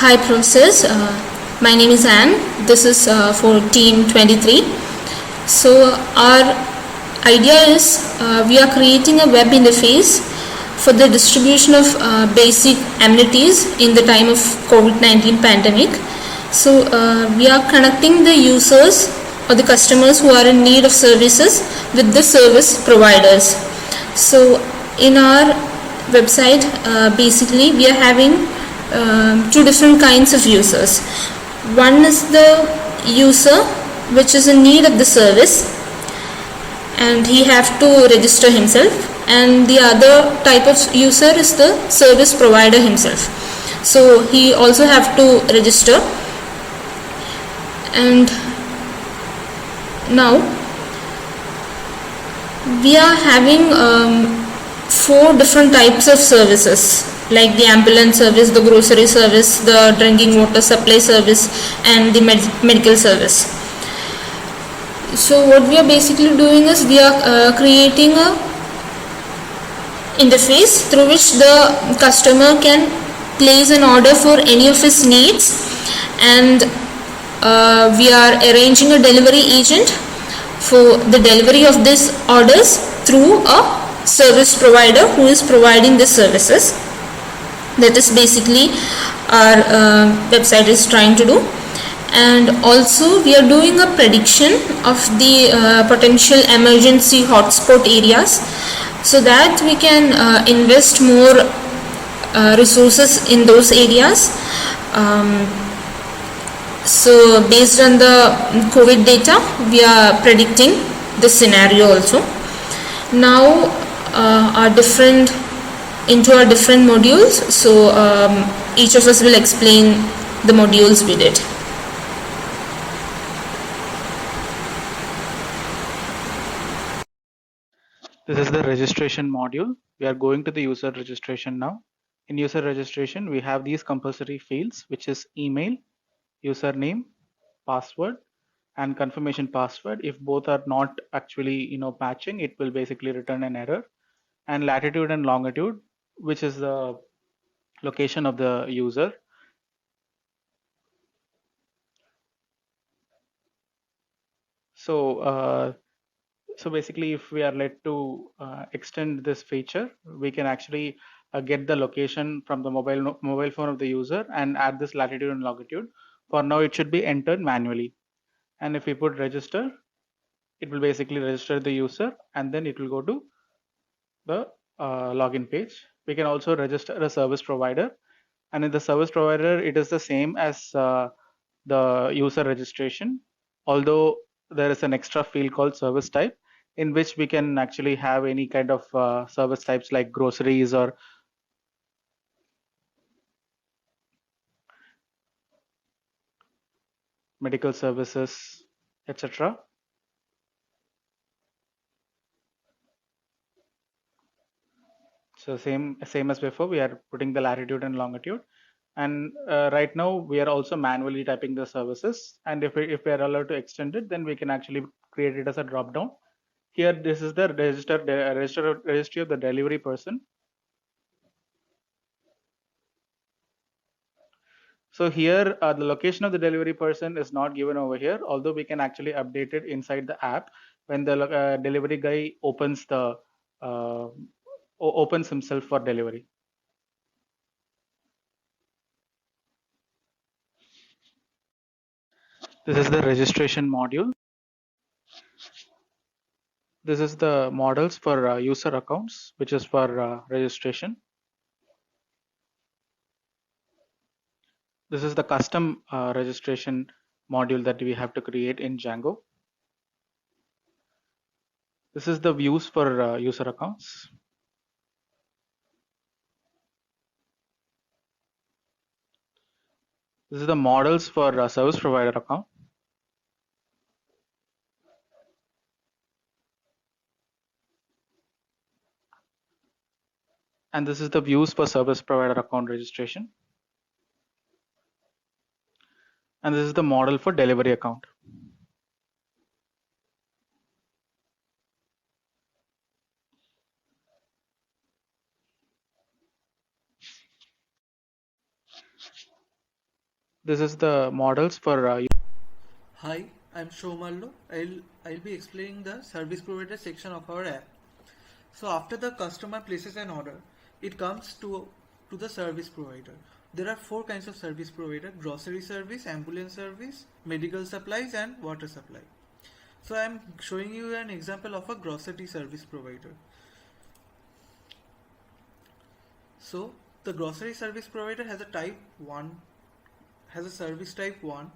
Hi process. My name is Anne. This is for team 23. So our idea is we are creating a web interface for the distribution of basic amenities in the time of COVID-19 pandemic. So we are connecting the users or the customers who are in need of services with the service providers. So in our website, basically we are having two different kinds of users. One is the user which is in need of the service and he have to register himself, and the other type of user is the service provider himself, so he also have to register. And now we are having four different types of services, like the ambulance service, the grocery service, the drinking water supply service, and the medical service. So what we are basically doing is we are creating a interface through which the customer can place an order for any of his needs, and we are arranging a delivery agent for the delivery of these orders through a service provider who is providing the services. That is basically our website is trying to do. And also we are doing a prediction of the potential emergency hotspot areas, so that we can invest more resources in those areas. So based on the COVID data, we are predicting this scenario also. Now our different modules, so each of us will explain the modules we did. This is the registration module. We are going to the user registration now. In user registration, we have these compulsory fields, which is email, username, password, and confirmation password. If both are not actually matching, it will basically return an error. And latitude and longitude, which is the location of the user. So basically, if we are led to extend this feature, we can actually get the location from the mobile phone of the user and add this latitude and longitude. For now, it should be entered manually. And if we put register, it will basically register the user, and then it will go to the login page. We can also register a service provider, and in the service provider, it is the same as the user registration, although there is an extra field called service type, in which we can actually have any kind of service types like groceries or medical services, etc. So same as before, we are putting the latitude and longitude, and right now we are also manually typing the services. And if we are allowed to extend it, then we can actually create it as a drop down. Here, this is the registry of the delivery person. So here, the location of the delivery person is not given over here, although we can actually update it inside the app when the delivery guy opens opens himself for delivery. This is the registration module. This is the models for user accounts, which is for registration. This is the custom registration module that we have to create in Django. This is the views for user accounts. This is the models for service provider account. And this is the views for service provider account registration. And this is the model for delivery account. this is the models for Hi, I'm Soumalya. I'll be explaining the service provider section of our app. So after the customer places an order, it comes to the service provider. There are four kinds of service provider: grocery service, ambulance service, medical supplies, and water supply. So I'm showing you an example of a grocery service provider. So the grocery service provider has a service type 1.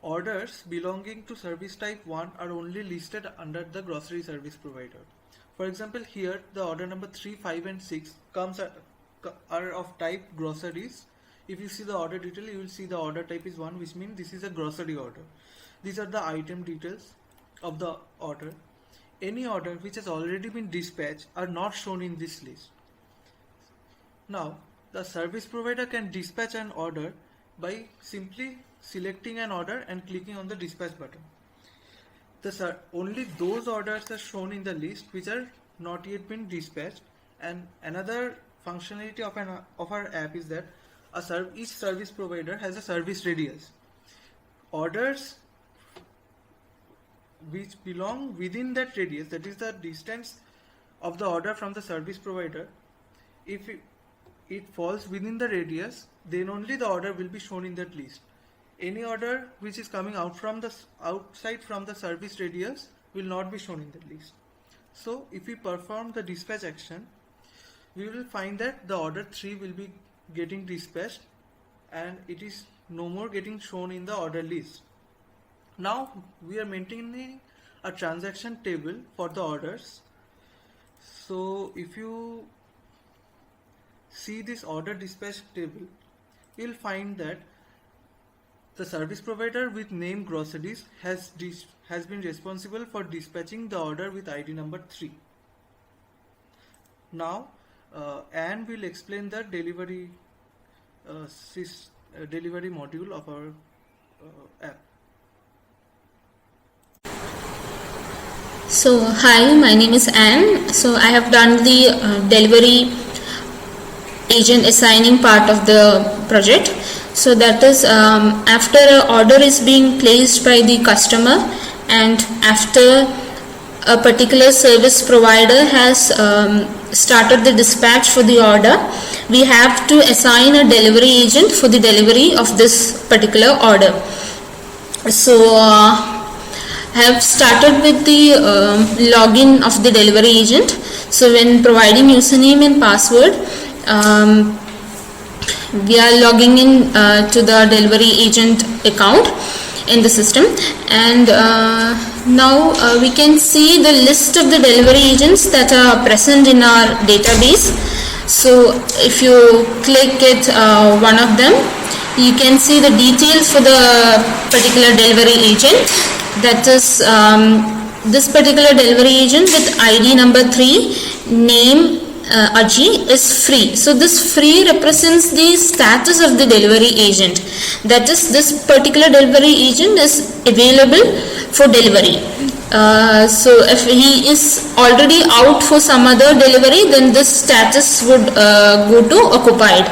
Orders belonging to service type 1 are only listed under the grocery service provider. For example, here the order number 3, 5 and 6 are of type groceries. If you see the order detail, you will see the order type is 1, which means this is a grocery order. These are the item details of the order. Any order which has already been dispatched are not shown in this list. Now, the service provider can dispatch an order by simply selecting an order and clicking on the dispatch button. Only those orders are shown in the list which are not yet been dispatched. And another functionality of our app is that each service provider has a service radius. Orders which belong within that radius, that is the distance of the order from the service provider, if it falls within the radius, then only the order will be shown in that list. Any order which is coming outside from the service radius will not be shown in the list. So if we perform the dispatch action, we will find that the order 3 will be getting dispatched and it is no more getting shown in the order list. Now we are maintaining a transaction table for the orders. So if you see this order dispatch table, you will find that the service provider with name groceries has been responsible for dispatching the order with ID number 3. Now Anne will explain the delivery module of our app. So hi, my name is Anne. So I have done the delivery agent assigning part of the project. So that is after an order is being placed by the customer and after a particular service provider has started the dispatch for the order, we have to assign a delivery agent for the delivery of this particular order. So I have started with the login of the delivery agent. So when providing username and password, we are logging in to the delivery agent account in the system, and now we can see the list of the delivery agents that are present in our database. So if you click it one of them, you can see the details for the particular delivery agent. That is this particular delivery agent with ID number 3, name Aji, is free. So this free represents the status of the delivery agent. That is, this particular delivery agent is available for delivery. So if he is already out for some other delivery, then this status would go to occupied.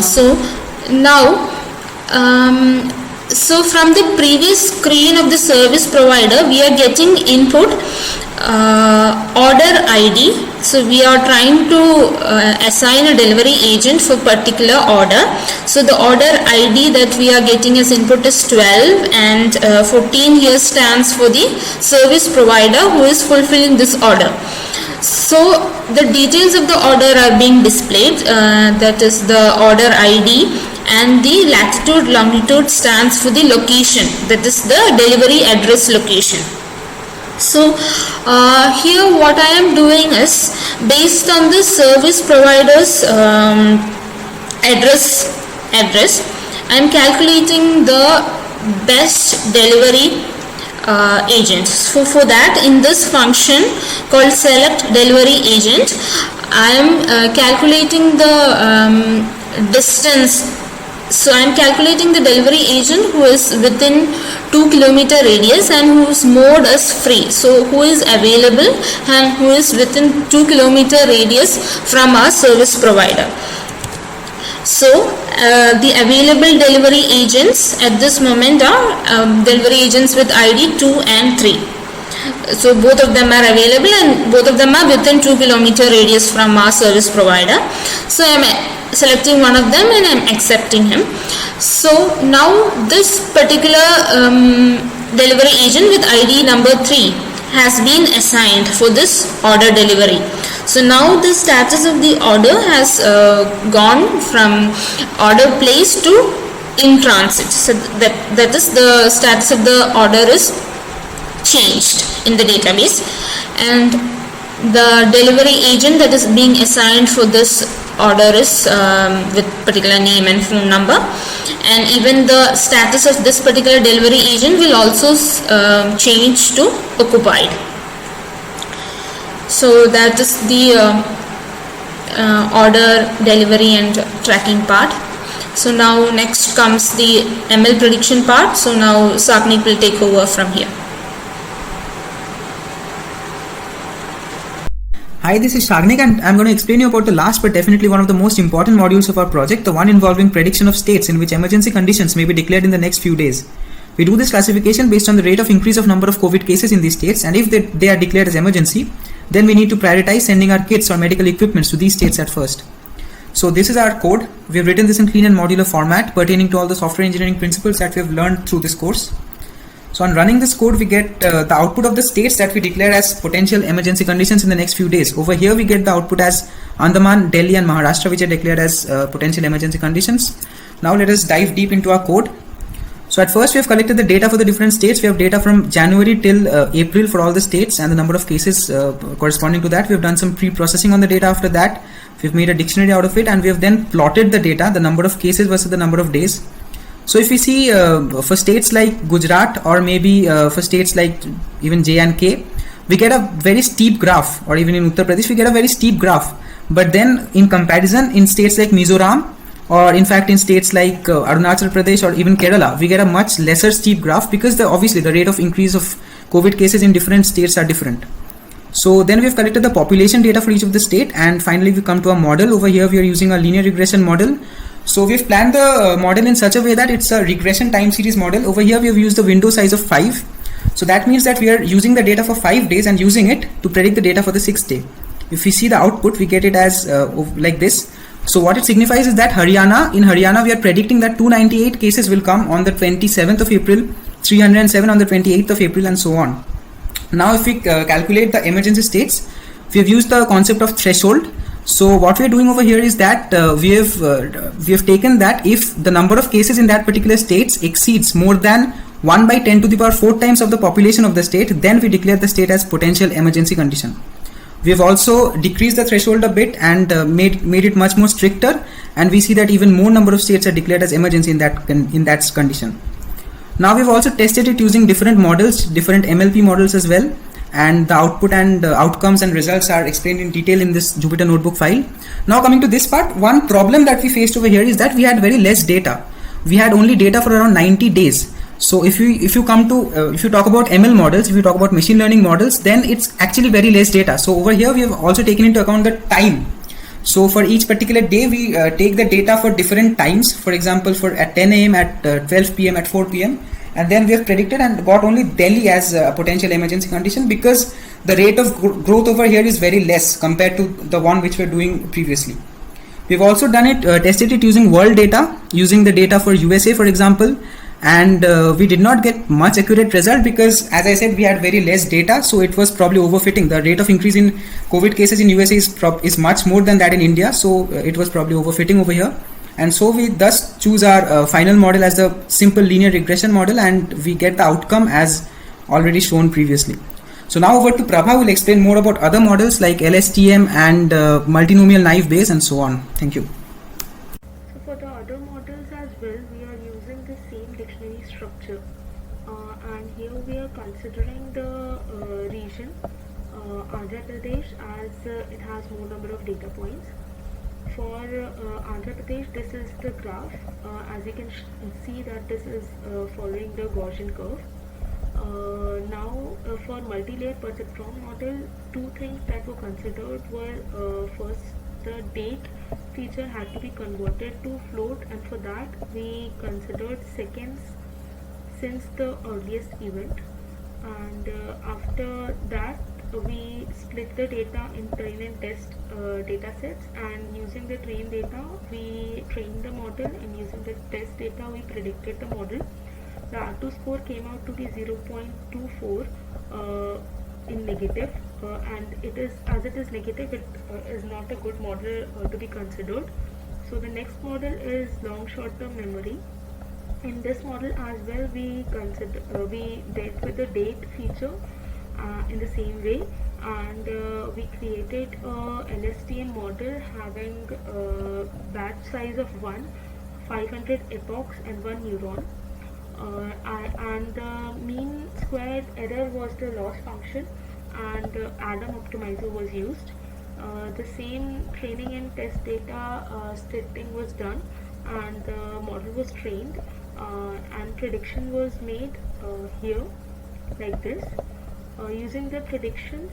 So now so from the previous screen of the service provider, we are getting input order ID. So we are trying to assign a delivery agent for particular order. So the order ID that we are getting as input is 12, and 14 here stands for the service provider who is fulfilling this order. So the details of the order are being displayed, that is the order ID, and the latitude longitude stands for the location, that is the delivery address location. So here what I am doing is, based on the service provider's address, I am calculating the best delivery agent. So for that, in this function called select delivery agent, I am calculating the distance. So I am calculating the delivery agent who is within 2 kilometer radius and whose mode is free. So who is available and who is within 2 kilometer radius from our service provider. So the available delivery agents at this moment are delivery agents with ID 2 and 3. So both of them are available and both of them are within 2 km radius from our service provider. So I am selecting one of them and I am accepting him. So now this particular delivery agent with ID number 3 has been assigned for this order delivery. So now the status of the order has gone from order placed to in transit. So that is the status of the order is changed in the database, and the delivery agent that is being assigned for this order is with particular name and phone number, and even the status of this particular delivery agent will also change to occupied. So that is the order delivery and tracking part. So now next comes the ML prediction part. So now Sagnik will take over from here. Hi, this is Sagnik and I'm going to explain you about the last but definitely one of the most important modules of our project, the one involving prediction of states in which emergency conditions may be declared in the next few days. We do this classification based on the rate of increase of number of COVID cases in these states, and if they are declared as emergency, then we need to prioritize sending our kits or medical equipments to these states at first. So this is our code. We have written this in clean and modular format pertaining to all the software engineering principles that we have learned through this course. So on running this code, we get the output of the states that we declare as potential emergency conditions in the next few days. Over here, we get the output as Andaman, Delhi and Maharashtra, which are declared as potential emergency conditions. Now let us dive deep into our code. So at first, we have collected the data for the different states. We have data from January till April for all the states and the number of cases corresponding to that. We have done some pre-processing on the data after that. We've made a dictionary out of it, and we have then plotted the data, the number of cases versus the number of days. So if we see for states like Gujarat or maybe for states like even J and K, we get a very steep graph, or even in Uttar Pradesh, we get a very steep graph. But then in comparison, in states like Mizoram, or in fact in states like Arunachal Pradesh or even Kerala, we get a much lesser steep graph because obviously the rate of increase of COVID cases in different states are different. So then we have collected the population data for each of the state, and finally we come to a model. Over here we are using a linear regression model. So we've planned the model in such a way that it's a regression time series model. Over here we have used the window size of 5. So that means that we are using the data for 5 days and using it to predict the data for the 6th day. If we see the output, we get it as like this. So what it signifies is that in Haryana we are predicting that 298 cases will come on the 27th of April, 307 on the 28th of April, and so on. Now if we calculate the emergency states, we have used the concept of threshold. So what we are doing over here is that we have taken that if the number of cases in that particular states exceeds more than 1 by 10 to the power 4 times of the population of the state, then we declare the state as potential emergency condition. We have also decreased the threshold a bit and made it much more stricter, and we see that even more number of states are declared as emergency in that condition. Now we've also tested it using different models, different MLP models as well. And the output and outcomes and results are explained in detail in this Jupyter notebook file. Now coming to this part, one problem that we faced over here is that we had very less data. We had only data for around 90 days. So if you talk about ML models, if you talk about machine learning models, then it's actually very less data. So over here we have also taken into account the time. So for each particular day, we take the data for different times. For example, for at 10 a.m., at 12 p.m., at 4 p.m. And then we have predicted and got only Delhi as a potential emergency condition because the rate of growth over here is very less compared to the one which we were doing previously. We've also done it, tested it using world data, using the data for USA, for example, and we did not get much accurate result because, as I said, we had very less data, so it was probably overfitting. The rate of increase in COVID cases in USA is much more than that in India, so it was probably overfitting over here. And so we thus choose our final model as the simple linear regression model, and we get the outcome as already shown previously. So now over to Prabha, who will explain more about other models like LSTM and multinomial naive Bayes and so on. Thank you. So for the other models as well, we are using the same dictionary structure, and here we are considering the region Andhra Pradesh as it has more number of data points. For Andhra Pradesh, this is the graph. As you can see that this is following the Gaussian curve. Now for multi-layer perceptron model, two things that were considered were first the date feature had to be converted to float, and for that we considered seconds since the earliest event. And after that we split the data in train and test data sets, and using the train data we trained the model, and using the test data we predicted the model. The R2 score came out to be 0.24 in negative, and it is, as it is negative, it is not a good model to be considered. So the next model is long short-term memory. In this model as well we dealt with the date feature in the same way, and we created a LSTM model having a batch size of 500 epochs and 1 neuron, and the mean squared error was the loss function, and Adam optimizer was used. The same training and test data splitting was done, and the model was trained, and prediction was made here like this. Using the predictions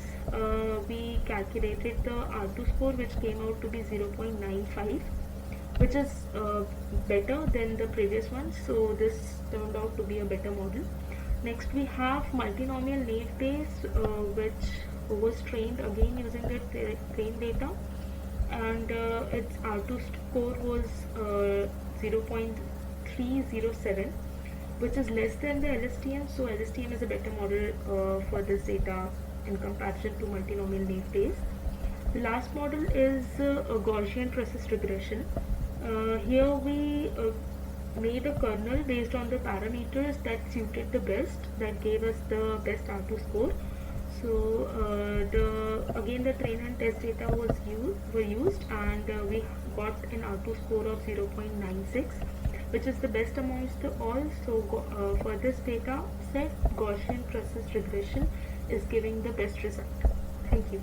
we calculated the R2 score, which came out to be 0.95, which is better than the previous one, so this turned out to be a better model. Next we have multinomial naive Bayes, which was trained again using the train data, and its R2 score was 0.307, which is less than the LSTM, so LSTM is a better model for this data in comparison to multinomial naive Bayes. The last model is a Gaussian process regression. Here we made a kernel based on the parameters that suited the best, that gave us the best R2 score. So again the train and test data were used, and we got an R2 score of 0.96, which is the best amongst all. So for this data set, Gaussian process regression is giving the best result. Thank you.